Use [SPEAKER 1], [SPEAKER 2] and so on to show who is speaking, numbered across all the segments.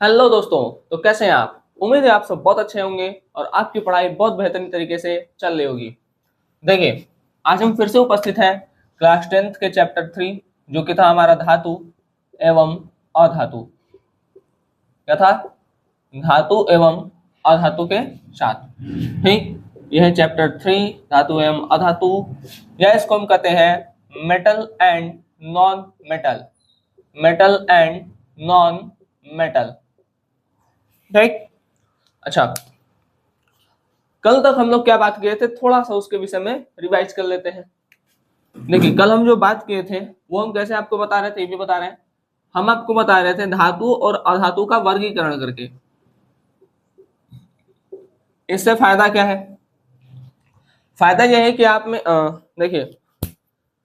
[SPEAKER 1] Hello दोस्तों। तो कैसे हैं आप? उम्मीद है आप सब बहुत अच्छे होंगे और आपकी पढ़ाई बहुत बेहतरीन तरीके से चल रही होगी। देखिए, आज हम फिर से उपस्थित हैं क्लास 10th के चैप्टर 3, जो कि था हमारा धातु एवं अधातु। क्या था? धातु एवं अधातु के साथ। ठीक, यह है चैप्टर 3, धातु एवं अधातु, या इसको हम कहते हैं metal and non metal. Metal and non metal. ठीक। अच्छा, कल तक हम लोग क्या बात किए थे, थोड़ा सा उसके विषय में रिवाइज कर लेते हैं। देखिए, कल हम जो बात किए थे वो हम कैसे आपको बता रहे थे, ये भी बता रहे हैं। हम आपको बता रहे थे धातु और अधातु का वर्गीकरण करके। इससे फायदा क्या है? फायदा यह है कि आप में देखिए,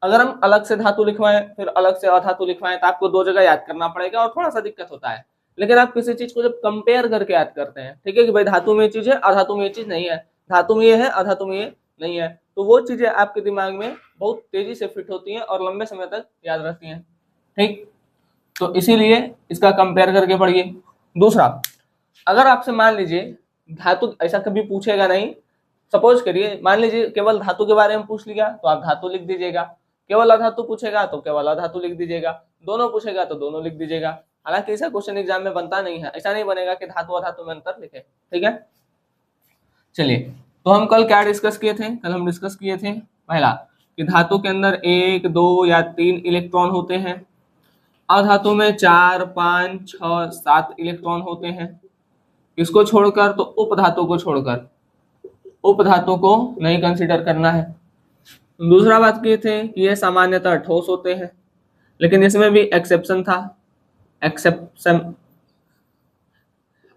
[SPEAKER 1] अगर हम अलग से धातु लिखवाएं फिर अलग से अधातु लिखवाएं तो आपको दो जगह याद करना पड़ेगा और थोड़ा सा दिक्कत होता है। लेकिन आप किसी चीज को जब कंपेयर करके याद करते हैं, ठीक है, कि भाई धातु में ये चीज है अधातु में ये चीज नहीं है, धातु में ये है अधातु में ये नहीं है, तो वो चीजें आपके दिमाग में बहुत तेजी से फिट होती हैं और लंबे समय तक याद रहती हैं। ठीक, तो इसीलिए इसका कंपेयर करके पढ़िए। दूसरा, अगर आपसे मान लीजिए धातु ऐसा कभी पूछेगा नहीं, सपोज करिए मान लीजिए केवल धातु के बारे में पूछ लिया तो आप धातु लिख दीजिएगा, केवल अधातु पूछेगा तो केवल अधातु लिख दीजिएगा, दोनों पूछेगा तो दोनों लिख दीजिएगा। हालांकि ऐसा क्वेश्चन एग्जाम में बनता नहीं है, ऐसा नहीं बनेगा कि धातु अधातु में अंतर लिखे। ठीक है, चलिए, तो हम कल क्या डिस्कस किए थे? कल हम डिस्कस किए थे पहला कि धातु के अंदर 1, 2 या 3 इलेक्ट्रॉन होते हैं, अधातु में 4, 5, 6, 7 इलेक्ट्रॉन होते हैं। इसको छोड़कर, तो उपधातु को छोड़कर, उपधातु को नहीं कंसीडर करना है। दूसरा बात किए थे कि ये सामान्यतः ठोस होते हैं, लेकिन इसमें भी एक्सेप्शन था। एक्सेप्शन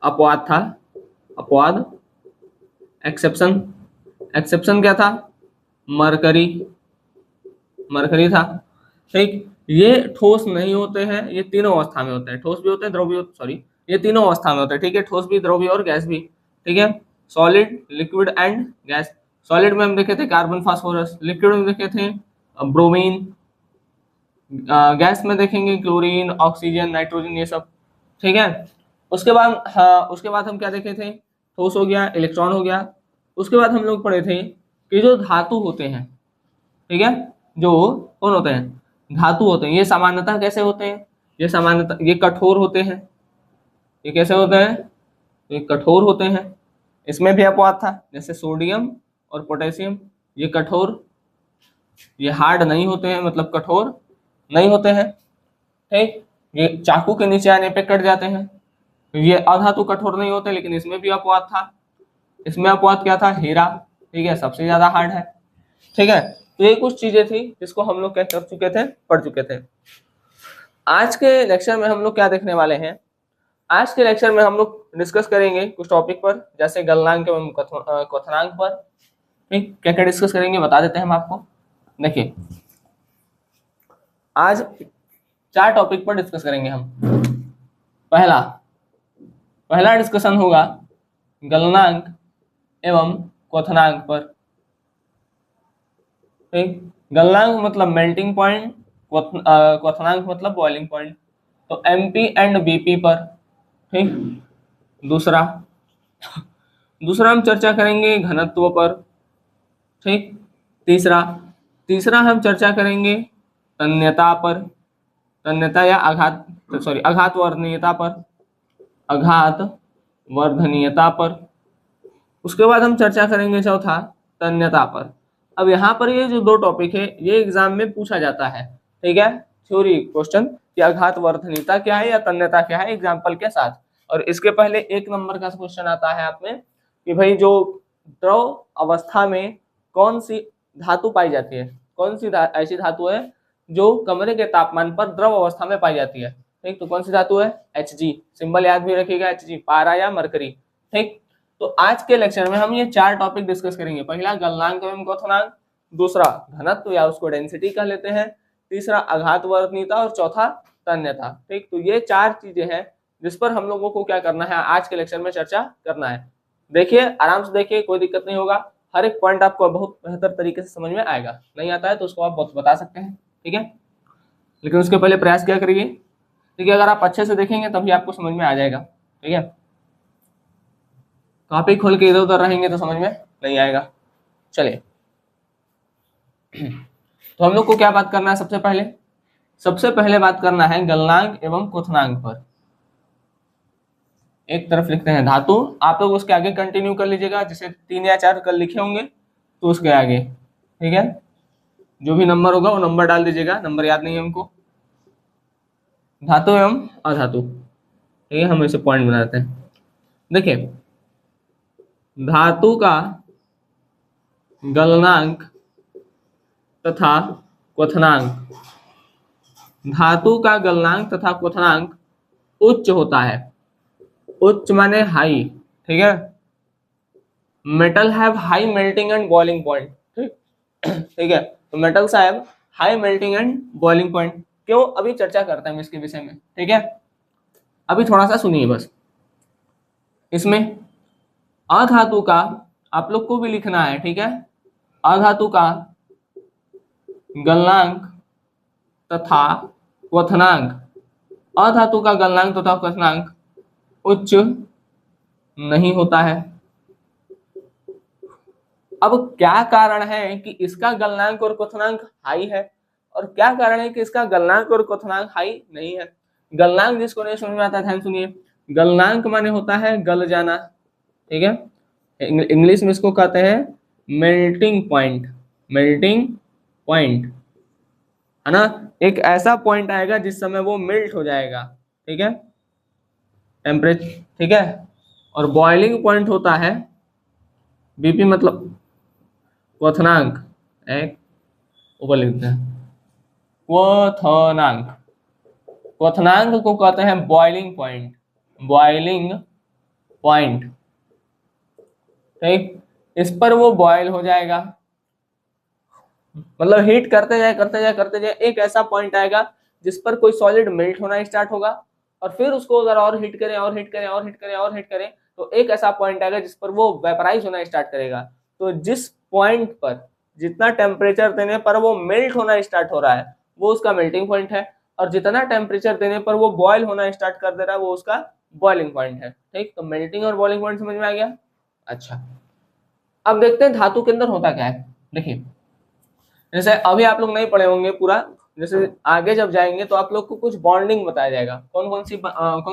[SPEAKER 1] अपवाद था, अपवाद एक्सेप्शन। एक्सेप्शन क्या था? मरकरी, मरकरी था। ठीक, ये ठोस नहीं होते हैं, ये तीनों अवस्था में होते हैं, ठोस भी होते हैं, द्रव्य, सॉरी, ये तीनों अवस्था में होते हैं। ठीक है, ठोस भी, द्रव्य और गैस भी। ठीक है, solid, liquid and gas. Solid में हम देखे थे कार्बन फास्फोरस, लिक्विड में देखे थे ब्रोमीन, गैस में देखेंगे क्लोरीन, ऑक्सीजन, नाइट्रोजन, ये सब। ठीक है, उसके बाद, हाँ, उसके बाद हम क्या देखे थे? ठोस हो गया, इलेक्ट्रॉन हो गया। उसके बाद हम लोग पढ़े थे कि जो धातु होते हैं, ठीक है, जो कौन होते हैं? धातु होते हैं, ये सामान्यतः कैसे होते हैं? ये सामान्यतः ये कठोर होते हैं। ये कैसे होते हैं? तो ये कठोर होते हैं। इसमें भी अपवाद था, जैसे सोडियम और पोटेशियम, ये कठोर, ये हार्ड नहीं होते हैं, मतलब कठोर नहीं होते हैं। ठीक, ये चाकू के नीचे आने पे कट जाते हैं। ये अधातु कठोर नहीं होते, लेकिन इसमें भी अपवाद था। इसमें अपवाद क्या था? हीरा। ठीक है, सबसे ज्यादा हार्ड है। ठीक है, तो ये कुछ चीजें थी जिसको हम लोग क्या कर चुके थे, पढ़ चुके थे। आज के लेक्चर में हम लोग क्या देखने वाले हैं? आज के लेक्चर में हम लोग डिस्कस करेंगे कुछ टॉपिक पर, जैसे गलनांक एवं क्वथनांक पर। ठीक, क्या क्या डिस्कस करेंगे बता देते हैं हम आपको। देखिए, आज 4 टॉपिक पर डिस्कस करेंगे हम। पहला पहला डिस्कशन होगा गलनांक एवं क्वथनांक पर। ठीक, गलनांक मतलब मेल्टिंग पॉइंट, क्वथनांक मतलब बॉइलिंग पॉइंट। तो एमपी एंड बीपी पर। ठीक, दूसरा दूसरा हम चर्चा करेंगे घनत्व पर। ठीक, तीसरा तीसरा हम चर्चा करेंगे तन्यता पर, तन्यता या आघात, सॉरी, आघात वर्धनीयता पर, आघात वर्धनीयता पर। उसके बाद हम चर्चा करेंगे चौथा तन्यता पर। अब यहाँ पर ये जो 2 टॉपिक है ये एग्जाम में पूछा जाता है। ठीक है, थ्योरी क्वेश्चन कि आघात वर्धनीयता क्या है या तन्यता क्या है, एग्जाम्पल के साथ। और इसके पहले 1 नंबर का क्वेश्चन आता है आप में कि भाई जो द्रव अवस्था में कौन सी धातु पाई जाती है, कौन सी ऐसी धातु है जो कमरे के तापमान पर द्रव अवस्था में पाई जाती है। ठीक, तो कौन सी धातु है? Hg, सिंबल याद भी रखिएगा, Hg, पारा या मरकरी। ठीक, तो आज के लेक्चर में हम ये 4 टॉपिक डिस्कस करेंगे। पहला गलनांक एवं क्वथनांक, दूसरा घनत्व या उसको डेंसिटी कह लेते हैं, तीसरा आघात वर्धनीयता और चौथा तन्यता। ठीक, तो ये 4 चीजें हैं जिस पर हम लोगों को क्या करना है, आज के लेक्चर में चर्चा करना है। देखिए, आराम से देखिए, कोई दिक्कत नहीं होगा, हर एक पॉइंट आपको बहुत बेहतर तरीके से समझ में आएगा। नहीं आता है तो उसको आप बहुत बता सकते हैं। ठीक है, लेकिन उसके पहले प्रयास क्या करिए, ठीक है, अगर आप अच्छे से देखेंगे तभी आपको समझ में आ जाएगा। ठीक है, कॉपी खोल के इधर उधर रहेंगे तो समझ में नहीं आएगा। चलिए, तो हम लोग को क्या बात करना है, सबसे पहले बात करना है गलनांक एवं क्वथनांक पर। एक तरफ लिखते हैं धातु, आप लोग उसके आगे कंटिन्यू कर लीजिएगा, जैसे 3 या 4 कल लिखे होंगे तो उसके आगे, ठीक है, जो भी नंबर होगा वो नंबर डाल दीजिएगा, नंबर याद नहीं है हमको। धातु एवं अधातु, ठीक है, हम इसे पॉइंट बनाते हैं। देखिए, धातु का गलनांक तथा क्वथनांक, धातु का गलनांक तथा क्वथनांक उच्च होता है। उच्च माने हाई, ठीक है। Metal have high melting and boiling point, ठीक, ठीक है, तो metals have high melting and boiling point. क्यों, अभी चर्चा करते हैं हम इसके विषय में, ठीक है। अभी थोड़ा सा सुनिए बस। इसमें अधातु का आप लोग को भी लिखना है, ठीक है, अधातु का गलनांक तथा क्वथनांक, अधातु का गलनांक तथा क्वथनांक उच्च नहीं होता है। अब क्या कारण है कि इसका गलनांक और क्वथनांक हाई है, और क्या कारण है कि इसका गलनांक और क्वथनांक हाई नहीं है। गलनांक जिसको नहीं समझ में आता, ध्यान सुनिए, गलनांक माने होता है गल जाना, ठीक है, इंग्लिश में इसको कहते हैं मेल्टिंग पॉइंट, मेल्टिंग पॉइंट, है ना। एक ऐसा पॉइंट आएगा जिस समय वो मेल्ट हो जाएगा, ठीक है, टेम्परेचर, ठीक है। और बॉइलिंग पॉइंट होता है बीपी, मतलब क्वथनांक, एक ऊपर लिखते हैं क्वथनांक, क्वथनांक को कहते हैं बॉइलिंग पॉइंट, बॉइलिंग पॉइंट, ठीक। इस पर वो बॉयल हो जाएगा, मतलब हीट करते जाए करते जाए करते जाए, एक ऐसा पॉइंट आएगा जिस पर कोई सॉलिड मेल्ट होना स्टार्ट होगा, और फिर उसको अगर और हीट करें और हीट करें और हीट करें और हीट करें तो एक ऐसा पॉइंट आएगा जिस पर वो वेपराइज होना स्टार्ट करेगा। तो जिस पॉइंट पर जितना टेम्परेचर देने पर वो मेल्ट होना स्टार्ट हो रहा है वो उसका मेल्टिंग पॉइंट है, और जितना टेम्परेचर देने पर वो बॉयल होना स्टार्ट कर दे रहा है वो उसका बॉइलिंग पॉइंट है, ठीक। तो मेल्टिंग और बॉइलिंग पॉइंट समझ में आ गया। अच्छा, अब देखते हैं धातु के अंदर होता क्या है। देखिए, जैसे अभी आप लोग नहीं पढ़े होंगे पूरा, जैसे आगे जब जाएंगे तो आप लोग को कुछ बॉन्डिंग बताया जाएगा, कौन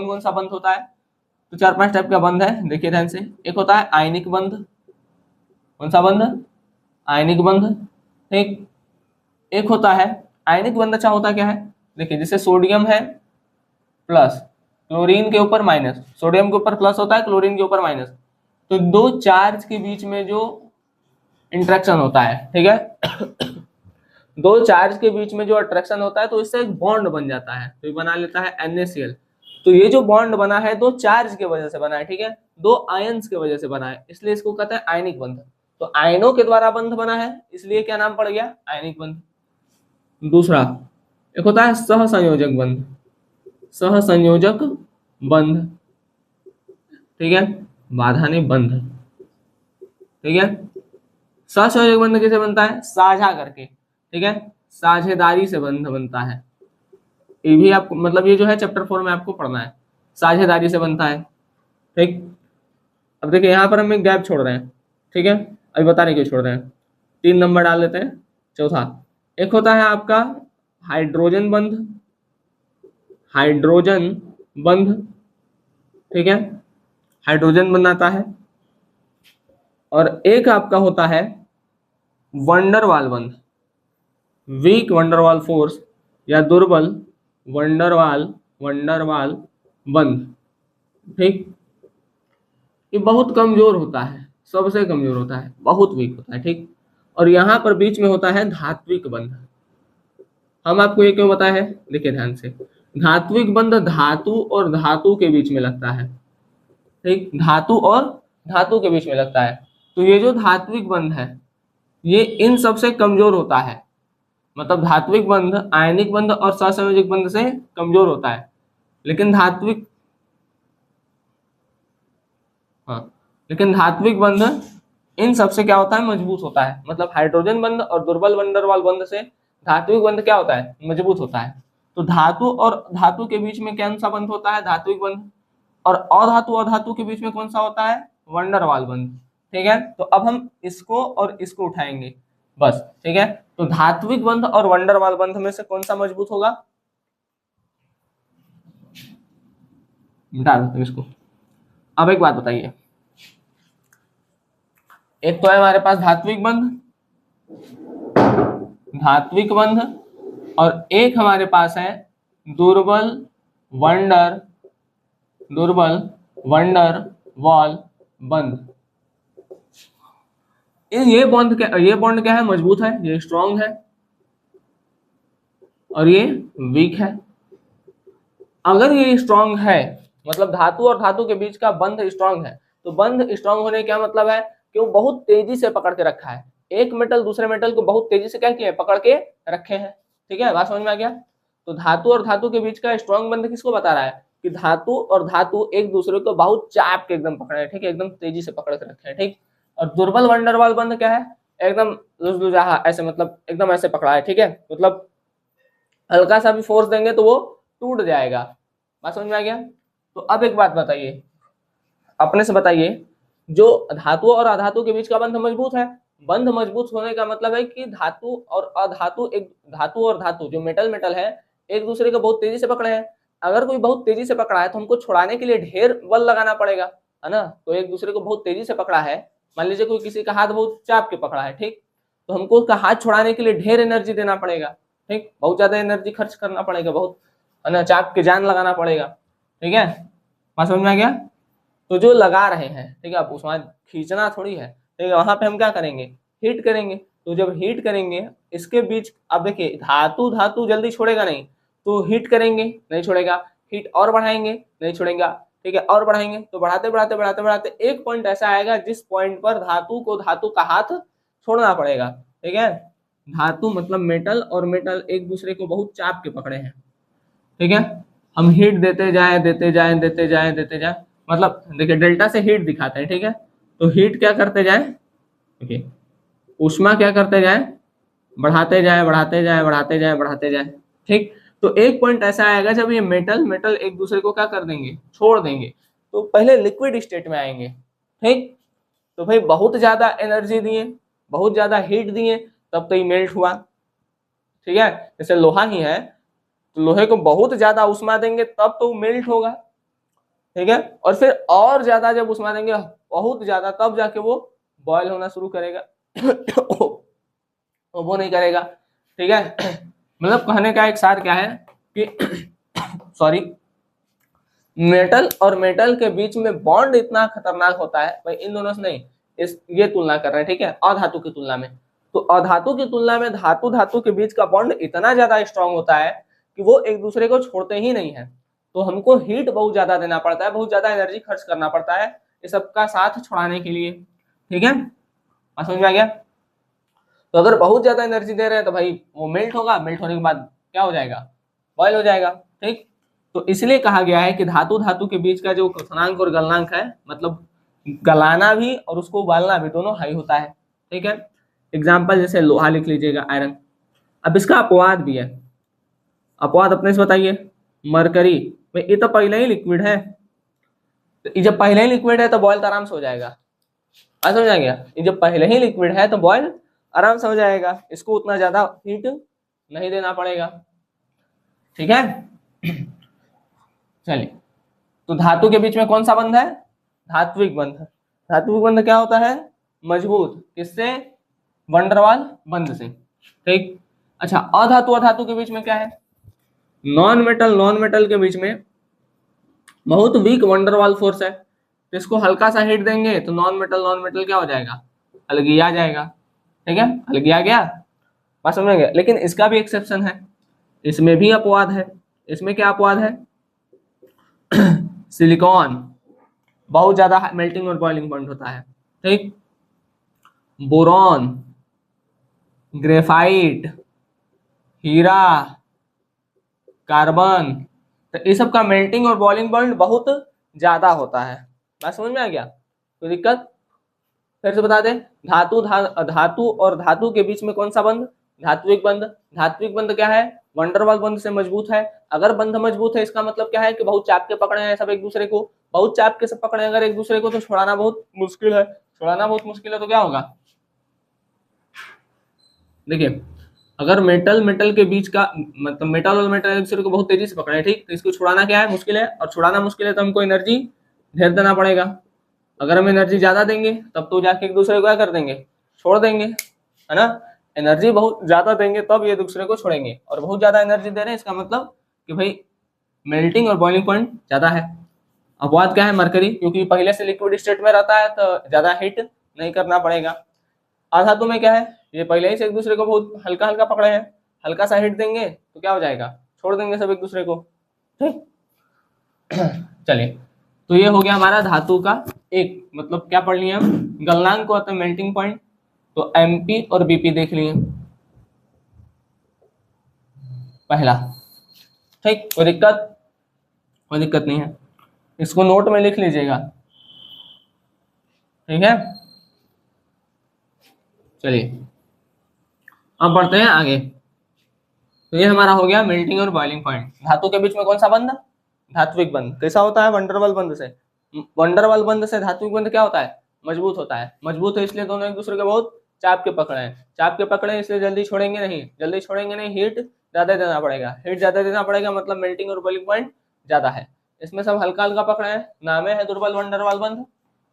[SPEAKER 1] कौन सा बंध होता है। तो 4-5 टाइप का बंध है, देखिए ध्यान से। एक होता है आयनिक बंध, कौन सा बंध, आयनिक बंध, ठीक। एक होता है आयनिक बंध, अच्छा होता क्या है, देखिए जैसे सोडियम है प्लस, क्लोरीन के ऊपर माइनस, सोडियम के ऊपर प्लस होता है, क्लोरीन के ऊपर माइनस, तो दो चार्ज के बीच में जो इंटरेक्शन होता है, ठीक है, दो चार्ज के बीच में जो अट्रैक्शन होता है तो इससे एक बॉन्ड बन जाता है, तो ये बना लेता है NaCl। तो ये जो बॉन्ड बना है दो चार्ज की वजह से बना है, ठीक है, दो आयंस की वजह से बना है, इसलिए इसको कहते हैं आयनिक बंध। तो आयनों के द्वारा बंध बना है इसलिए क्या नाम पड़ गया, आयनिक बंध। दूसरा एक होता है सहसंयोजक बंध, सहसंयोजक बंध, ठीक है, बाधा नहीं बंध, ठीक है। सहसंयोजक बंध कैसे बनता है, साझा करके, ठीक है, साझेदारी से बंध बनता है। ये भी आपको, मतलब ये जो है चैप्टर 4 में आपको पढ़ना है, साझेदारी से बनता है, ठीक। अब देखिए यहाँ पर हम एक गैप छोड़ रहे हैं, ठीक है, अभी बता रहे क्यों छोड़ रहे हैं, 3 नंबर डाल देते हैं। चौथा एक होता है आपका हाइड्रोजन बंध, हाइड्रोजन बंध, ठीक है, हाइड्रोजन बनाता है। और एक आपका होता है वंडरवाल बंध, वीक वंडरवाल फोर्स या दुर्बल वंडरवाल वंडरवाल बंध, ठीक। ये बहुत कमजोर होता है, सबसे कमजोर होता है, बहुत वीक होता है, ठीक। और यहाँ पर बीच में होता है धात्विक बंध। हम आपको ये क्यों बताए हैं, देखिए ध्यान से, धात्विक बंध धातु और धातु के बीच में लगता है, ठीक, धातु और धातु के बीच में लगता है। तो ये जो धात्विक बंध है ये इन सबसे कमजोर होता है, मतलब धात्विक बंध आयनिक बंध और सहसंयोजक बंध से कमजोर होता है, लेकिन धात्विक, हाँ, लेकिन धात्विक बंध इन सबसे क्या होता है, मजबूत होता है। मतलब हाइड्रोजन बंध और दुर्बल वंडरवाल बंध से धात्विक बंध क्या होता है, मजबूत होता है। तो धातु और धातु के बीच में कौन सा बंध होता है, धात्विक बंध। और अधातु के बीच में कौन सा होता है, वंडर वाल बंध। ठीक है, तो अब हम इसको और इसको उठाएंगे बस। ठीक है, तो धात्विक बंध और वंडर वाल बंध में से कौन सा मजबूत होगा, मिटा देते हैं इसको। अब एक बात बताइए, एक तो है हमारे पास धात्विक बंध और एक हमारे पास है दुर्बल वंडर वाल बंध। ये बॉन्ड क्या है, मजबूत है, ये स्ट्रांग है और ये वीक है। अगर ये स्ट्रांग है मतलब धातु और धातु के बीच का बंध स्ट्रांग है, तो बंध स्ट्रांग होने का क्या मतलब है कि वो बहुत तेजी से पकड़ के रखा है, एक मेटल दूसरे मेटल को बहुत तेजी से क्या किया है, पकड़ के रखे हैं। ठीक है, बात समझ में आ गया। तो धातु और धातु के बीच का स्ट्रांग बंध किसको बता रहा है कि धातु और धातु एक दूसरे को बहुत चाप के एकदम पकड़े हैं। ठीक है, एकदम तेजी से पकड़ के रखे हैं। ठीक, और दुर्बल वंडरवाल बंध क्या है, एकदम लुजलुजाहा ऐसे, मतलब एकदम ऐसे पकड़ा है। ठीक है, मतलब हल्का सा भी फोर्स देंगे तो वो टूट जाएगा। बात समझ में आ गया। तो अब एक बात बताइए, अपने से बताइए, जो धातु और अधातु के बीच का बंध मजबूत है, बंध मजबूत होने का मतलब है कि धातु और धातु जो मेटल है एक दूसरे को बहुत तेजी से पकड़े हैं। अगर कोई बहुत तेजी से पकड़ा है तो हमको छुड़ाने के लिए ढेर बल लगाना पड़ेगा, है ना। तो एक दूसरे को बहुत तेजी से पकड़ा है, मान लीजिए कोई किसी का हाथ बहुत चाप के पकड़ा है, ठीक, तो हमको उसका हाथ छुड़ाने के लिए ढेर एनर्जी देना पड़ेगा। ठीक, बहुत ज्यादा एनर्जी खर्च करना पड़ेगा, बहुत, है ना, चाप के जान लगाना पड़ेगा। ठीक है, बात समझ में आ गया। तो जो लगा रहे हैं, ठीक है, आप उसमें खींचना थोड़ी है, ठीक है, वहां पे हम क्या करेंगे, हीट करेंगे। तो जब हीट करेंगे इसके बीच, अब देखिए धातु जल्दी छोड़ेगा नहीं, तो हीट करेंगे नहीं छोड़ेगा, हीट और बढ़ाएंगे नहीं छोड़ेगा, ठीक है, और बढ़ाएंगे तो बढ़ाते बढ़ाते बढ़ाते बढ़ाते एक पॉइंट ऐसा आएगा जिस पॉइंट पर धातु को धातु का हाथ छोड़ना पड़ेगा। ठीक है, धातु मतलब मेटल और मेटल एक दूसरे को बहुत चाप के पकड़े हैं। ठीक है, हम हीट देते जाए, मतलब देखिए डेल्टा से हीट दिखाते हैं। ठीक है, तो हीट क्या करते जाए, देखिए ऊष्मा क्या करते जाए, बढ़ाते जाए। ठीक, तो एक पॉइंट ऐसा आएगा जब ये मेटल एक दूसरे को क्या कर देंगे, छोड़ देंगे, तो पहले लिक्विड स्टेट में आएंगे। ठीक, तो भाई बहुत ज्यादा एनर्जी दिए, बहुत ज्यादा हीट दिए, तब तो ये मेल्ट हुआ। ठीक है, जैसे लोहा ही है, तो लोहे को बहुत ज्यादा उष्मा देंगे तब तो मेल्ट होगा। ठीक है, और फिर और ज्यादा जब उष्मा देंगे बहुत ज्यादा, तब जाके वो बॉयल होना शुरू करेगा वो नहीं करेगा। ठीक है, मतलब कहने का एक सार क्या है कि सॉरी, मेटल और मेटल के बीच में बॉन्ड इतना खतरनाक होता है भाई, इन दोनों से नहीं, इस ये तुलना कर रहे हैं। ठीक है, अधातु की तुलना में, तो अधातु की तुलना में धातु के बीच का बॉन्ड इतना ज्यादा स्ट्रांग होता है कि वो एक दूसरे को छोड़ते ही नहीं है। तो हमको हीट बहुत ज्यादा देना पड़ता है, बहुत ज्यादा एनर्जी खर्च करना पड़ता है इस सबका साथ छुड़ाने के लिए। ठीक है, समझ में आ गया। तो अगर बहुत ज्यादा एनर्जी दे रहे हैं तो भाई वो मेल्ट होगा, मेल्ट होने के बाद क्या हो जाएगा, बॉयल हो जाएगा। ठीक, तो इसलिए कहा गया है कि धातु के बीच का जो क्वथनांक और गलनांक है, मतलब गलाना भी और उसको उबालना भी दोनों हाई होता है। ठीक है, एग्जाम्पल जैसे लोहा लिख लीजिएगा, आयरन। अब इसका अपवाद भी है, अपवाद अपने से बताइए। मरकरी, भाई ये तो पहले ही लिक्विड है, तो ये जब पहले ही लिक्विड है तो बॉयल तो आराम से हो जाएगा। समझ आ गया, ये जब पहले ही लिक्विड है तो बॉयल आराम से हो जाएगा, इसको उतना ज्यादा हीट नहीं देना पड़ेगा। ठीक है, चलिए, तो धातु के बीच में कौन सा बंध है, धात्विक बंध। धात्विक बंध क्या होता है, मजबूत, किससे, वंडरवाल बंध से। ठीक, अच्छा, अधातु के बीच में क्या है, नॉन मेटल के बीच में बहुत वीक वंडरवाल फोर्स है, तो इसको हल्का सा हिट देंगे तो नॉन मेटल क्या हो जाएगा, अलगिया जाएगा। ठीक है, अलगिया गया, बात समझ में गया। लेकिन इसका भी एक्सेप्शन है, इसमें भी अपवाद है। इसमें क्या अपवाद है, सिलिकॉन बहुत ज्यादा मेल्टिंग और बॉइलिंग पॉइंट होता है। ठीक, बोरॉन, ग्रेफाइट, हीरा, कार्बन, तो इस सब का मेल्टिंग और बॉइलिंग पॉइंट बहुत ज्यादा होता है। बात समझ में आ गया, कोई दिक्कत, फिर से बता दें। धातु और धातु के बीच में कौन सा बंध, धात्विक बंध। धात्विक बंध क्या है, वंडरवाल बंध से मजबूत है। अगर बंध मजबूत है इसका मतलब क्या है कि बहुत चाप के पकड़े हैं सब एक दूसरे को, बहुत चाप के से पकड़े अगर एक दूसरे को तो छुड़ाना बहुत मुश्किल है, छुड़ाना बहुत मुश्किल है तो क्या होगा, देखिए अगर मेटल मेटल के बीच का मतलब मेटल और मेटल एक दूसरे को बहुत तेजी से पकड़े, ठीक, तो इसको छुड़ाना क्या है, मुश्किल है, और छुड़ाना मुश्किल है तो हमको एनर्जी ढेर देना पड़ेगा। अगर हम एनर्जी ज्यादा देंगे तब तो जाके एक दूसरे को क्या कर देंगे, छोड़ देंगे, है ना। एनर्जी बहुत ज्यादा देंगे तब ये दूसरे को छोड़ेंगे, और बहुत ज्यादा एनर्जी दे रहे हैं इसका मतलब कि भाई मेल्टिंग और बॉइलिंग पॉइंट ज्यादा है। अपवाद क्या है, मरकरी, क्योंकि पहले से लिक्विड स्टेट में रहता है तो ज्यादा हीट नहीं करना पड़ेगा। आधातु में क्या है, ये पहले ही से एक दूसरे को बहुत हल्का हल्का पकड़े हैं, हल्का सा हिट देंगे तो क्या हो जाएगा, छोड़ देंगे सब एक दूसरे को, ठीक। चलिए, तो ये हो गया हमारा धातु का एक, मतलब क्या पढ़ लिए हम, गलनांक को अतः मेल्टिंग पॉइंट, तो एमपी और बीपी देख लिए पहला, ठीक, कोई दिक्कत, कोई दिक्कत नहीं है, इसको नोट में लिख लीजिएगा, ठीक है। चलिए अब बढ़ते हैं आगे। तो ये हमारा हो गया मेल्टिंग और बॉइलिंग पॉइंट। धातु के बीच में कौन सा बंध, धात्विक बंध, कैसा होता है, वंडरवॉल बंध से। वंडरवॉल बंध से धात्विक बंध क्या होता है, मजबूत होता है। मजबूत है इसलिए दोनों एक दूसरे के बहुत चाप के पकड़े हैं, चाप के पकड़े हैं इसलिए जल्दी छोड़ेंगे नहीं, जल्दी छोड़ेंगे नहीं, हीट ज्यादा देना पड़ेगा, हीट ज्यादा देना पड़ेगा, मतलब मेल्टिंग और बॉइलिंग पॉइंट ज्यादा है। इसमें सब हल्का हल्का पकड़े हैं, नाम है दुर्बल वंडरवॉल बंध,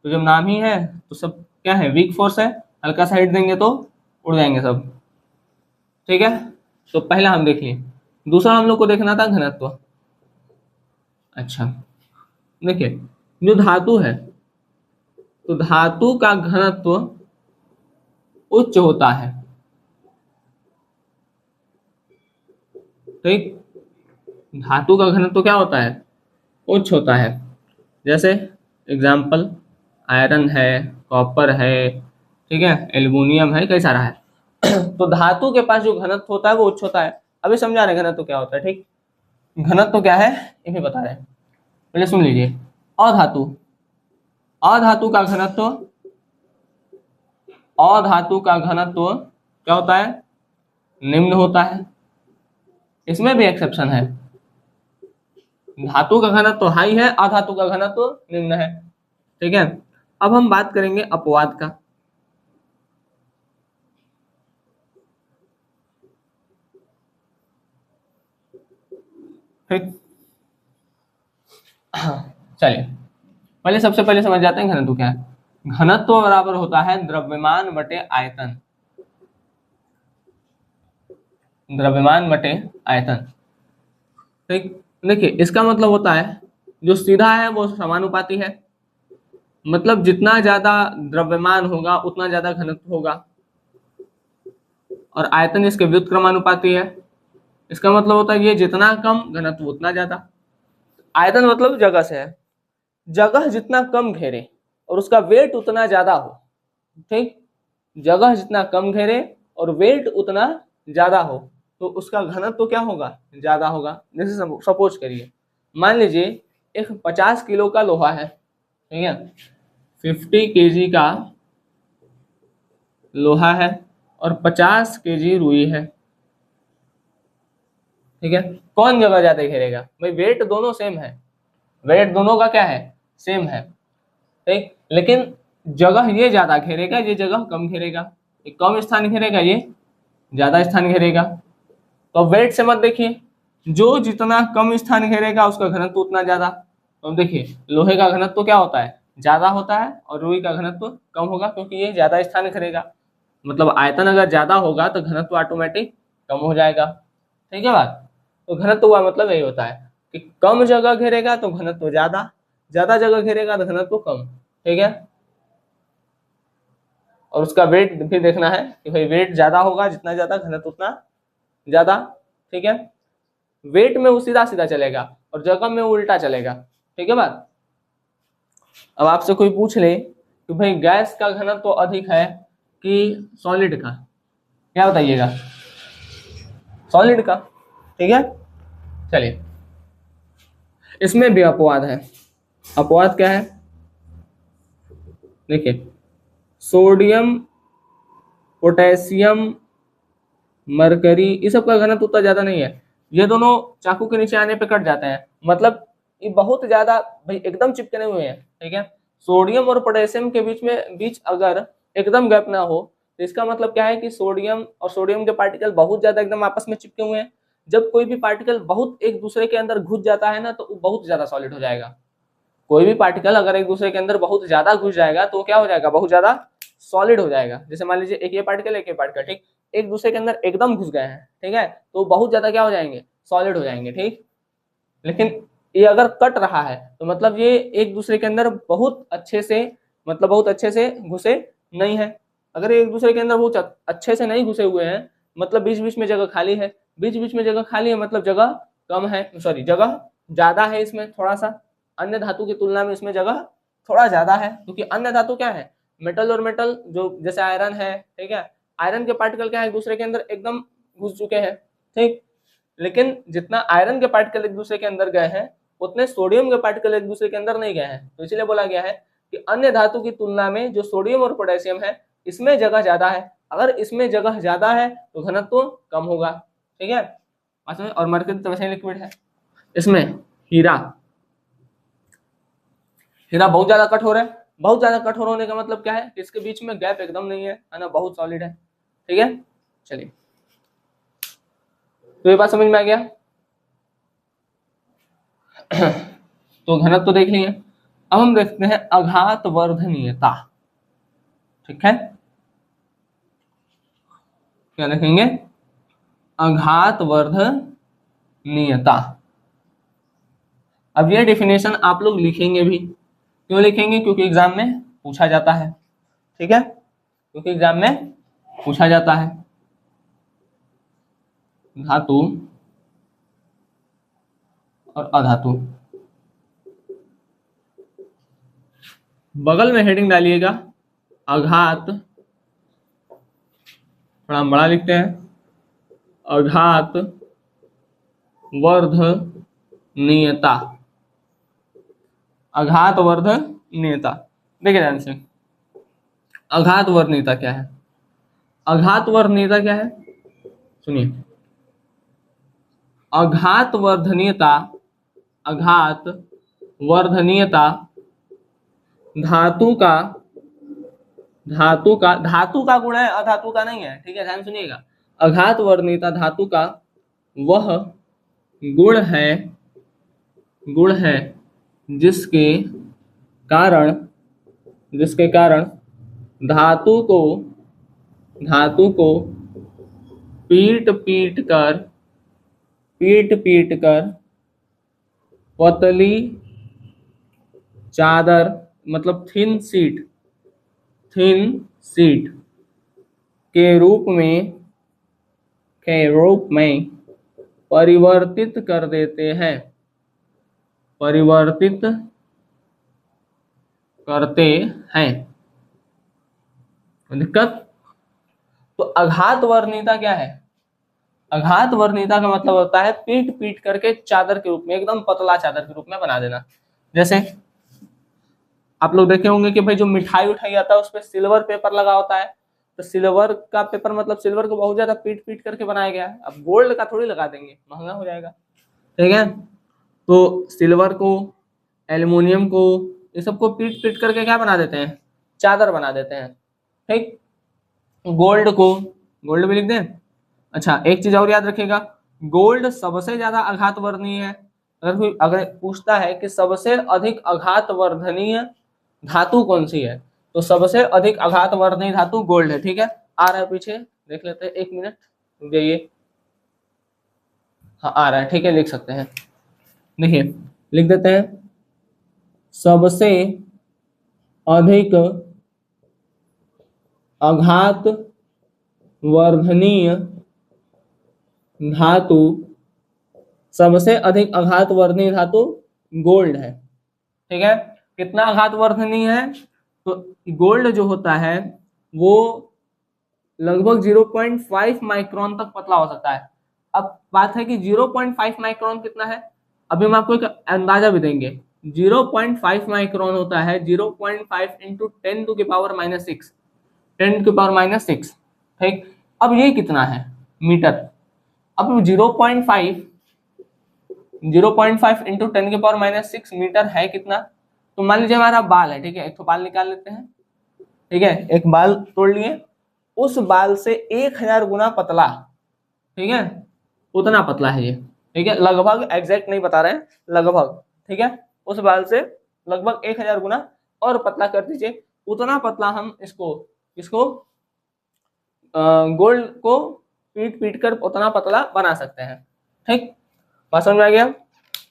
[SPEAKER 1] तो जब नाम ही है तो सब क्या है, वीक फोर्स है, हल्का सा हीट देंगे तो उड़ जाएंगे सब, ठीक है। तो पहला हम देख लिए, दूसरा हम लोग को देखना था घनत्व। अच्छा, देखिए जो धातु है तो धातु का घनत्व उच्च होता है, ठीक, धातु का घनत्व क्या होता है, उच्च होता है। जैसे एग्जाम्पल आयरन है, कॉपर है, ठीक है, एल्युमिनियम है, कई सारा है। तो धातु के पास जो घनत्व होता है वो उच्च होता है। अभी समझा रहे घनत्व क्या होता है, ठीक, घनत्व क्या है ये भी बता रहे हैं, पहले सुन लीजिए। अधातु, अधातु का घनत्व, अधातु का घनत्व क्या होता है, निम्न होता है। इसमें भी एक्सेप्शन है, धातु का घनत्व हाई है, अधातु का घनत्व निम्न है, ठीक है। अब हम बात करेंगे अपवाद का। ठीक, चलिए पहले सबसे पहले समझ जाते हैं घनत्व क्या है। घनत्व बराबर होता है द्रव्यमान बटे आयतन, द्रव्यमान बटे आयतन, ठीक। देखिए इसका मतलब होता है जो सीधा है वो समानुपाती है, मतलब जितना ज्यादा द्रव्यमान होगा उतना ज्यादा घनत्व होगा, और आयतन इसके व्युत्क्रमानुपाती है। इसका मतलब होता है ये जितना कम घनत्व उतना ज्यादा। आयतन मतलब जगह से है, जगह जितना कम घेरे और उसका वेट उतना ज्यादा हो, ठीक, जगह जितना कम घेरे और वेट उतना ज्यादा हो तो उसका घनत्व तो क्या होगा, ज्यादा होगा। जैसे सपोज करिए, मान लीजिए एक 50 किलो का लोहा है, ठीक है, 50 केजी का लोहा है और 50 केजी रुई है, ठीक है। कौन जगह ज्यादा घेरेगा, भाई वेट दोनों सेम है, वेट दोनों का क्या है, सेम है, ठीक, लेकिन जगह ये ज्यादा घेरेगा, ये जगह कम घेरेगा, ये कम स्थान घेरेगा, ये ज्यादा स्थान घेरेगा। तो अब वेट से मत देखिए, जो जितना कम स्थान घेरेगा उसका घनत्व उतना ज्यादा। तो अब देखिए लोहे का घनत्व क्या होता है, ज्यादा होता है, और रुई का घनत्व कम होगा क्योंकि ये ज्यादा स्थान घेरेगा। मतलब आयतन अगर ज्यादा होगा तो घनत्व ऑटोमेटिक कम हो जाएगा, ठीक है बात। तो घनत्व का मतलब यही होता है कि कम जगह घेरेगा तो घनत्व ज्यादा, ज्यादा जगह घेरेगा तो घनत्व कम, ठीक है। और उसका वेट भी देखना है कि भाई वेट ज्यादा होगा, जितना ज्यादा घनत्व उतना ज्यादा, ठीक है। वेट में वो सीधा सीधा चलेगा और जगह में उल्टा चलेगा, ठीक है बात। अब आपसे कोई पूछ ले कि भाई गैस का घनत्व तो अधिक है कि सॉलिड का, क्या बताइएगा, सॉलिड का, ठीक है। चलिए इसमें भी अपवाद है। अपवाद क्या है, देखिए सोडियम, पोटेशियम, मरकरी, ये सब का घनत्व उतना ज्यादा नहीं है, ये दोनों चाकू के नीचे आने पे कट जाते हैं, मतलब ये बहुत ज्यादा भाई एकदम चिपके हुए हैं, ठीक है। सोडियम और पोटेशियम के बीच अगर एकदम गैप ना हो तो इसका मतलब क्या है कि सोडियम और सोडियम के पार्टिकल बहुत ज्यादा एकदम आपस में चिपके हुए हैं। जब कोई भी पार्टिकल बहुत एक दूसरे के अंदर घुस जाता है ना तो वो बहुत ज्यादा सॉलिड हो जाएगा। कोई भी पार्टिकल अगर एक दूसरे के अंदर बहुत ज्यादा घुस जाएगा तो क्या हो जाएगा, बहुत ज्यादा सॉलिड हो जाएगा। जैसे मान लीजिए एक ये पार्टिकल ठीक एक दूसरे के अंदर एकदम घुस गए हैं, ठीक है, तो बहुत ज्यादा क्या हो जाएंगे, सॉलिड हो जाएंगे, ठीक। लेकिन ये अगर कट रहा है तो मतलब ये एक दूसरे के अंदर बहुत अच्छे से घुसे नहीं है। अगर एक दूसरे के अंदर बहुत अच्छे से नहीं घुसे हुए हैं मतलब बीच बीच में जगह खाली है, बीच बीच में जगह खाली है मतलब जगह कम है, सॉरी जगह ज्यादा है इसमें थोड़ा सा, अन्य धातु की तुलना में इसमें जगह थोड़ा ज्यादा है। क्योंकि अन्य धातु क्या है, मेटल और मेटल जो जैसे आयरन है, ठीक है, आयरन के पार्टिकल क्या है एक दूसरे के अंदर एकदम घुस चुके हैं, ठीक। लेकिन जितना आयरन के पार्टिकल एक दूसरे के अंदर गए हैं उतने सोडियम के पार्टिकल एक दूसरे के अंदर नहीं गए हैं। तो इसलिए बोला गया है कि अन्य धातु की तुलना में जो सोडियम और पोटेशियम है इसमें जगह ज्यादा है। अगर इसमें जगह ज्यादा है तो घनत्व कम होगा, ठीक है। और मरकरी तो वैसे लिक्विड है। इसमें हीरा बहुत ज्यादा कठोर है। बहुत ज्यादा कठोर होने का मतलब क्या है, इसके बीच में गैप एकदम नहीं है ना, बहुत सॉलिड है, ठीक है। चलिए तो ये बात समझ में आ गया। तो घनत्व तो देख लिए। अब हम देखते हैं आघात वर्धनीयता, ठीक है। क्या लिखेंगे, आघात वर्धनीयता। अब ये डेफिनेशन आप लोग लिखेंगे भी, क्यों लिखेंगे, क्योंकि एग्जाम में पूछा जाता है, ठीक है, क्योंकि एग्जाम में पूछा जाता है। धातु और अधातु, बगल में हेडिंग डालिएगा आघात, थोड़ा बड़ा लिखते हैं, आघात वर्धनीयता। आघात वर्धनीयता देखिए ध्यान से, आघात वर्धनीयता क्या है। आघात वर्धनीयता क्या है, सुनिए। आघात वर्धनीयता, आघात वर्धनीयता धातु का गुण है, अधातु का नहीं है, ठीक है, ध्यान सुनिएगा। आघात वर्धनीयता धातु का वह गुण है जिसके कारण धातु को पीट पीट कर पतली चादर मतलब थिन सीट के रूप में परिवर्तित कर देते हैं, परिवर्तित करते हैं। दिक्कत, तो आघात वर्धनीयता क्या है, आघात वर्धनीयता का मतलब होता है पीट करके चादर के रूप में, एकदम पतला चादर के रूप में बना देना। जैसे आप लोग देखे होंगे कि भाई जो मिठाई उठाई आता है उस पर सिल्वर पेपर लगा होता है, तो सिल्वर का पेपर मतलब सिल्वर को बहुत ज्यादा पीट करके बनाया गया है। अब गोल्ड का थोड़ी लगा देंगे, महंगा हो जाएगा, ठीक है। तो सिल्वर को, एल्युमिनियम को, ये सबको पीट करके क्या बना देते हैं, चादर बना देते हैं, ठीक। गोल्ड भी लिख दें। अच्छा एक चीज और याद रखिएगा, गोल्ड सबसे ज्यादा आघात वर्धनीय है। अगर पूछता है कि सबसे अधिक आघात वर्धनीय धातु कौन सी है, तो सबसे अधिक आघात वर्धनीय धातु गोल्ड है, ठीक है। आ रहा है पीछे, देख लेते हैं, एक मिनट रुक जाइए। हाँ आ रहा है, ठीक है, लिख सकते हैं। देखिए लिख देते हैं, सबसे अधिक आघात वर्धनीय धातु, सबसे अधिक आघात वर्धनीय धातु गोल्ड है, ठीक है। कितना आघात वर्धनीय है, तो गोल्ड जो होता है वो लगभग 0.5 माइक्रोन तक पतला हो सकता है। अब बात है कि 0.5 माइक्रोन कितना है, अभी हम आपको एक अंदाजा भी देंगे। 0.5 माइक्रोन होता है 0.5 इंटू 10 टू की पावर -6, 10 टू की पावर -6, ठीक। अब ये कितना है मीटर, अब 0.5 0.5 इंटू 10⁻⁻6 मीटर है कितना? तो मान लीजिए हमारा बाल है, ठीक है, एक तो बाल निकाल लेते हैं, ठीक है, एक बाल तोड़ लिए, उस बाल से 1000 गुना पतला, ठीक है, उतना पतला है ये, ठीक है, लगभग, एग्जैक्ट नहीं बता रहे हैं, लगभग, ठीक है, उस बाल से लगभग 1000 गुना और पतला कर दीजिए, उतना पतला हम इसको गोल्ड को पीट पीट कर उतना पतला बना सकते हैं। ठीक, बात समझ में आ गया?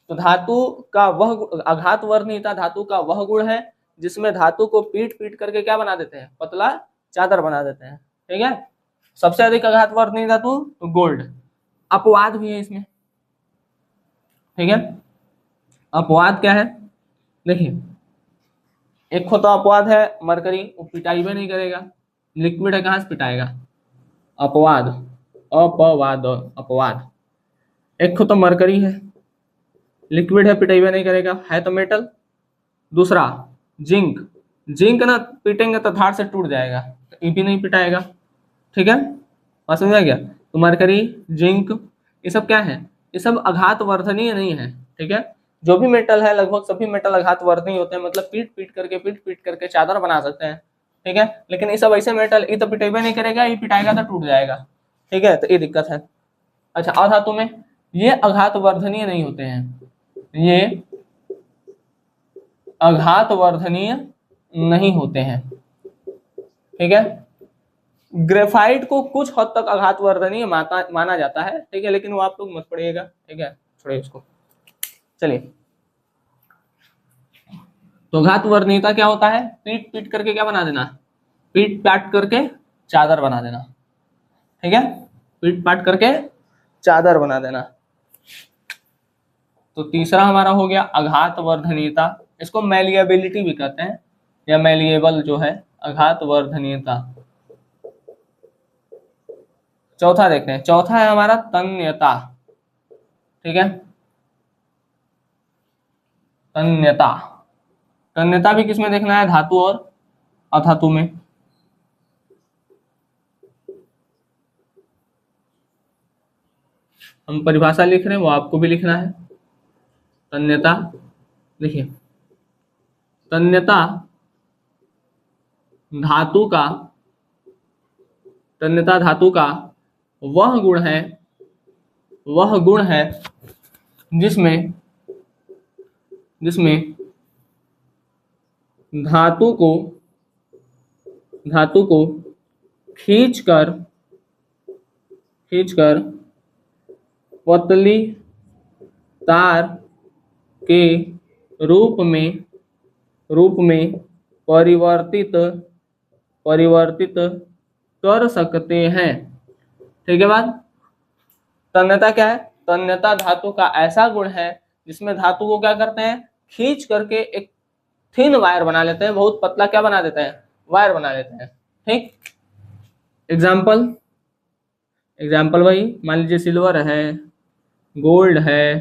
[SPEAKER 1] तो धातु का वह आघात वर्णीयता धातु का वह गुण है जिसमें धातु को पीट पीट करके क्या बना देते हैं? पतला चादर बना देते हैं। ठीक है, सबसे अधिक आघात वर्णीय धातु तो गोल्ड। अपवाद भी है इसमें, ठीक है, अपवाद क्या है? देखिए, एक तो अपवाद है मरकरी, वो पिटाई भी नहीं करेगा, लिक्विड है, कहाँ से पिटाएगा? अपवाद, अपवाद, अपवाद। एक तो मरकरी है, लिक्विड है, पिटाई भी नहीं करेगा, है तो मेटल। दूसरा जिंक, जिंक ना पीटेंगे तो धार से टूट जाएगा, ये भी नहीं पिटाएगा। ठीक है, बात समझ आ गया? तो मरकरी, जिंक, ये सब क्या है? ये सब आघात वर्धनीय नहीं है। ठीक है, जो भी मेटल है लगभग सभी मेटल आघात वर्धनीय होते हैं, मतलब पीट पीट करके चादर बना सकते हैं। ठीक है, लेकिन ये सब ऐसे मेटल, ये तो पिटेबे नहीं करेगा, ये पिटाएगा तो टूट जाएगा। ठीक है, तो ये दिक्कत है। अच्छा, अधातु में ये आघात वर्धनीय नहीं होते हैं, ये आघात वर्धनीय नहीं होते हैं। ठीक है, ग्रेफाइट को कुछ हद तक आघात वर्धनीय माना जाता है। ठीक है, लेकिन वो आप लोग मत पढ़िएगा। ठीक है, छोड़िए उसको। चलिए, तो आघात वर्धनीयता क्या होता है? पीट पीट करके क्या बना देना? पीट पाट करके चादर बना देना। ठीक है, पीट पाट करके चादर बना देना। तो तीसरा हमारा हो गया आघात वर्धनीयता, इसको मैलिएबिलिटी भी कहते हैं, या मैलिएबल जो है आघात वर्धनीयता। चौथा देखते हैं, चौथा है हमारा तन्यता। ठीक है, तन्यता, तन्यता भी किसमें देखना है? धातु और अधातु में। हम परिभाषा लिख रहे हैं, वो आपको भी लिखना है। तन्यता, देखिए, तन्यता धातु का, तन्यता धातु का वह गुण है जिसमें धातु को खींचकर पतली तार के रूप में परिवर्तित कर सकते हैं। ठीक है बात? तन्यता क्या है? तन्यता धातु का ऐसा गुण है जिसमें धातु को क्या करते हैं? खींच करके एक थिन वायर बना लेते हैं, बहुत पतला क्या बना देते हैं? वायर बना लेते हैं। ठीक, एग्जाम्पल वही, मान लीजिए सिल्वर है, गोल्ड है,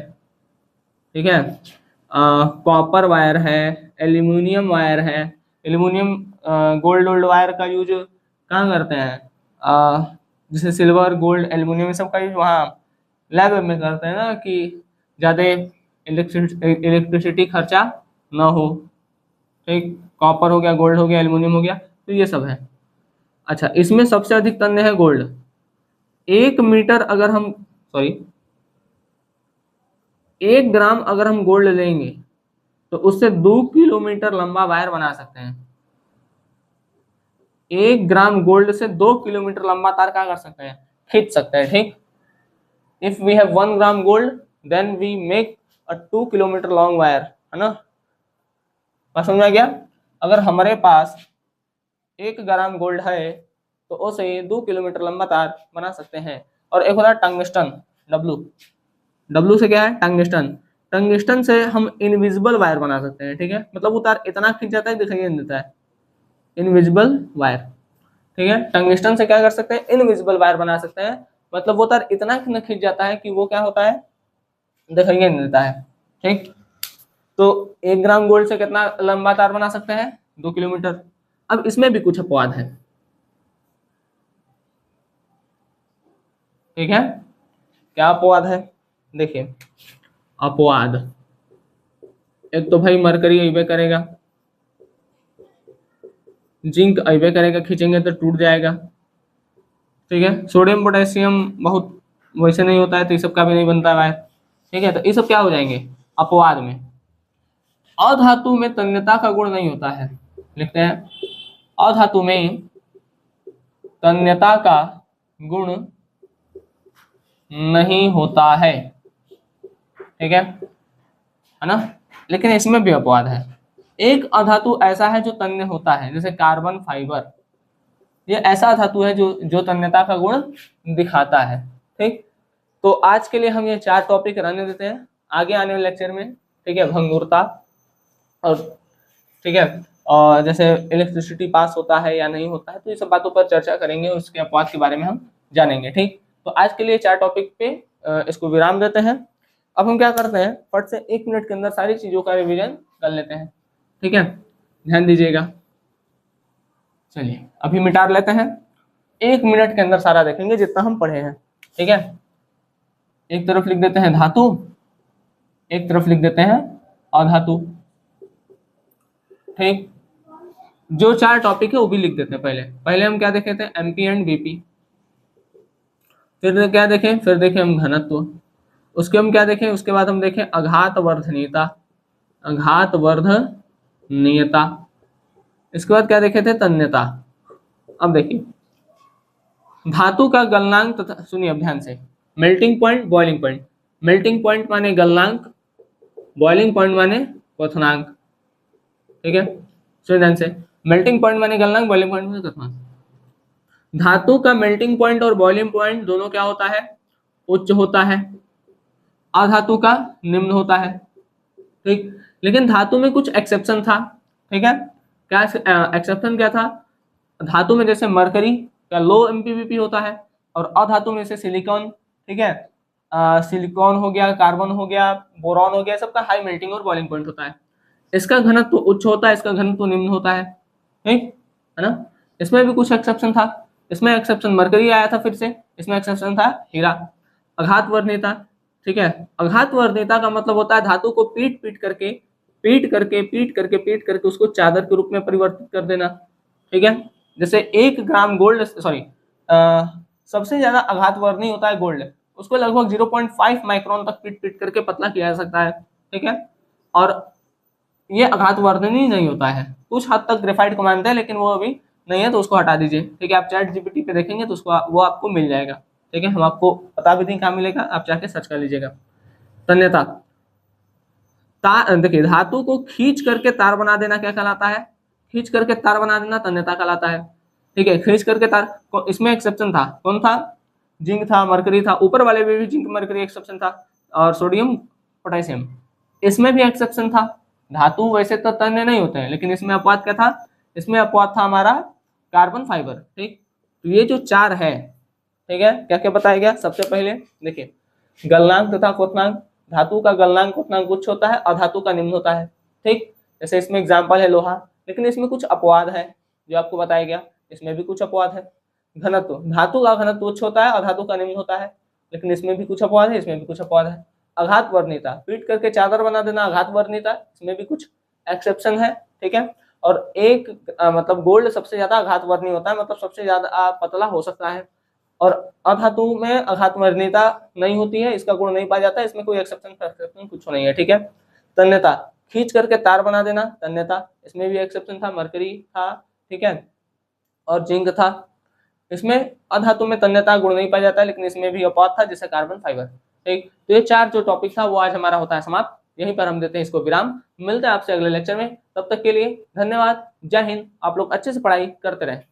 [SPEAKER 1] ठीक है, कॉपर वायर है, एल्यूमिनियम वायर है। एल्यूमिनियम गोल्ड वायर का यूज कहाँ करते हैं? जैसे सिल्वर, गोल्ड, एल्यूमिनियम सब का यूज वहाँ लैब में करते हैं ना, कि ज़्यादा इलेक्ट्रिसिटी खर्चा ना हो। ठीक, कॉपर हो गया, गोल्ड हो गया, एल्यूमिनियम हो गया, तो ये सब है। अच्छा, इसमें सबसे अधिक तन्य है गोल्ड। 1 मीटर अगर हम, सॉरी, 1 ग्राम अगर हम गोल्ड लेंगे तो उससे 2 किलोमीटर लंबा वायर बना सकते हैं। 1 ग्राम गोल्ड से 2 किलोमीटर लंबा तार क्या कर सकते हैं? खींच सकते हैं। ठीक, if we have 1 gram gold then we make a 2 kilometre long wire, है ना? बात समझ में आ गया? अगर हमारे पास 1 ग्राम गोल्ड है तो उसे 2 किलोमीटर लंबा तार बना सकते हैं। और एक होता है टंगस्टन, डब्लू से क्या है? टंगस्टन। टंगस्टन से हम इनविजिबल वायर बना सकते हैं। ठीक है, मतलब वो तार इतना खींच जाता है दिखाई नहीं देता है, इनविजिबल वायर। ठीक है, टंगस्टन से क्या कर सकते हैं? इनविजिबल वायर बना सकते हैं, मतलब वो तार इतना खींच जाता है कि वो क्या होता है? दिखाई नहीं देता है। ठीक, तो 1 ग्राम गोल्ड से कितना लंबा तार बना सकते हैं? 2 किलोमीटर। अब इसमें भी कुछ अपवाद है। ठीक है, क्या अपवाद है? देखिए, अपवाद। एक तो भाई मरकरी अइबे करेगा, जिंक अइबे करेगा, खींचेंगे तो टूट जाएगा, ठीक है। सोडियम पोटेशियम बहुत वैसे नहीं होता है, तो ये सब का भी नहीं बनता है, ठीक है। तो ये सब क्या हो जाएंगे, अपवाद में। अधातु में तन्यता का गुण नहीं होता है, लिखते हैं अधातु में तन्यता का गुण नहीं होता है, ठीक है ना। लेकिन इसमें भी अपवाद है। एक अधातु ऐसा है जो तन्य होता है, जैसे कार्बन फाइबर, ये ऐसा धातु है जो तन्यता का गुण दिखाता है, ठीक। तो आज के लिए हम ये 4 टॉपिक रहने देते हैं, आगे आने वाले लेक्चर में, ठीक है, भंगुरता और, ठीक है, और जैसे इलेक्ट्रिसिटी पास होता है या नहीं होता है, तो ये सब बातों पर चर्चा करेंगे, उसके अपवाद के बारे में हम जानेंगे, ठीक। तो आज के लिए 4 टॉपिक पे इसको विराम देते हैं। अब हम क्या करते हैं, फट से 1 मिनट के अंदर सारी चीजों का रिवीजन कर लेते हैं, ठीक है, ध्यान दीजिएगा। चलिए अभी मिटा लेते हैं, 1 मिनट के अंदर सारा देखेंगे जितना हम पढ़े हैं, ठीक है। एक तरफ लिख देते हैं धातु, एक तरफ लिख देते हैं अधातु, ठीक। जो 4 टॉपिक है वो भी लिख देते हैं। पहले हम क्या देखे थे, एमपी एंड बीपी, फिर क्या देखें, फिर देखें हम घनत्व, उसके हम क्या देखें, उसके बाद हम देखें आघात वर्धनीयता, आघात वर्धनीयता, इसके बाद क्या देखे थे, तन्यता। अब देखिए धातु का गलनांक तथा, सुनिए अब ध्यान से, melting point, boiling point. Melting point माने गलनांक, बॉइलिंग पॉइंट माने क्वथनांक, ठीक है। सुनिए ध्यान से, मेल्टिंग पॉइंट माने गलनांक, बॉइलिंग पॉइंट माने क्वथनांक। धातु का मेल्टिंग पॉइंट और बॉइलिंग पॉइंट दोनों क्या होता है, उच्च होता है, अधातु का निम्न होता है, ठीक। लेकिन धातु में कुछ एक्सेप्शन था, ठीक है। क्या एक्सेप्शन क्या था, धातु में जैसे मरकरी का लो एमपीबीपी होता है, और अधातु में जैसे सिलिकॉन, ठीक है, सिलिकॉन हो गया, कार्बन हो गया, बोरॉन हो गया, सबका हाई मेल्टिंग और बॉइलिंग पॉइंट होता है। इसका घनत्व उच्च होता है, इसका घनत्व निम्न होता है, ठीक है ना। इसमें भी कुछ एक्सेप्शन था, इसमें एक्सेप्शन मरकरी आया था, फिर से इसमें एक्सेप्शन था हीरा। आघात वर्धनीयता, ठीक है, आघात वर्धनीयता का मतलब होता है धातु को पीट करके उसको चादर के रूप में परिवर्तित कर देना, ठीक है। जैसे 1 ग्राम गोल्ड, सॉरी, सबसे ज्यादा आघात वर्धनीय होता है गोल्ड, उसको लगभग 0.5 माइक्रोन तक पीट करके पतला किया जा सकता है, ठीक है। और ये आघात वर्धनीय नहीं होता है, कुछ हद तक ग्रेफाइट को मानते हैं, लेकिन वो अभी नहीं है, तो उसको हटा दीजिए, ठीक है। आप चैट जीपीटी पे देखेंगे तो उसको वो आपको मिल जाएगा, ठीक है। हम आपको बता भी दें कहाँ मिलेगा, आप जाके सर्च कर लीजिएगा। तन्यता, देखिए धातु को खींच करके तार बना देना क्या कहलाता है, खींच करके तार बना देना तन्यता कहलाता है, ठीक है। खींच करके तार, इसमें एक्सेप्शन था, कौन था, जिंक था, मरकरी था, ऊपर वाले में भी जिंक मरकरी एक्सेप्शन था, और सोडियम पोटेशियम, इसमें भी एक्सेप्शन था। धातु वैसे तो तन्य नहीं होते हैं, लेकिन इसमें अपवाद क्या था, इसमें अपवाद था हमारा कार्बन फाइबर, ठीक। तो ये जो 4 है, ठीक है, क्या क्या बताया गया। सबसे पहले देखिए गलनांक तथा क्वथनांक, धातु का गलनांक क्वथनांक उच्च होता है, अधातु का निम्न होता है, ठीक। जैसे इसमें एग्जाम्पल है लोहा, लेकिन इसमें कुछ अपवाद है जो आपको बताया गया, इसमें भी कुछ अपवाद है। घनत्व, धातु का घनत्व उच्च होता है, अधातु का निम्न होता है, लेकिन इसमें भी कुछ अपवाद है, इसमें भी कुछ अपवाद है। आघात वर्धनीयता, पीट करके चादर बना देना आघात वर्धनीयता, इसमें भी कुछ एक्सेप्शन है, ठीक है। और एक मतलब गोल्ड सबसे ज्यादा आघात वर्धनीय होता है, मतलब सबसे ज्यादा पतला हो सकता है, और अधातु में आघात वर्धनीयता नहीं होती है, इसका गुण नहीं पाया जाता है, इसमें कोई एक्सेप्शन कुछ नहीं है, ठीक है। तन्यता, खींच करके तार बना देना तन्यता, इसमें भी एक्सेप्शन था, मरकरी था, ठीक है, और जिंक था। इसमें अधातु में तन्यता गुण नहीं पाया जाता है, लेकिन इसमें भी अपवाद था, जैसे कार्बन फाइबर, ठीक। तो ये 4 जो टॉपिक था वो आज हमारा होता है समाप्त, यहीं पर हम देते हैं इसको विराम। मिलते हैं आपसे अगले लेक्चर में, तब तक के लिए धन्यवाद, जय हिंद। आप लोग अच्छे से पढ़ाई करते रहें।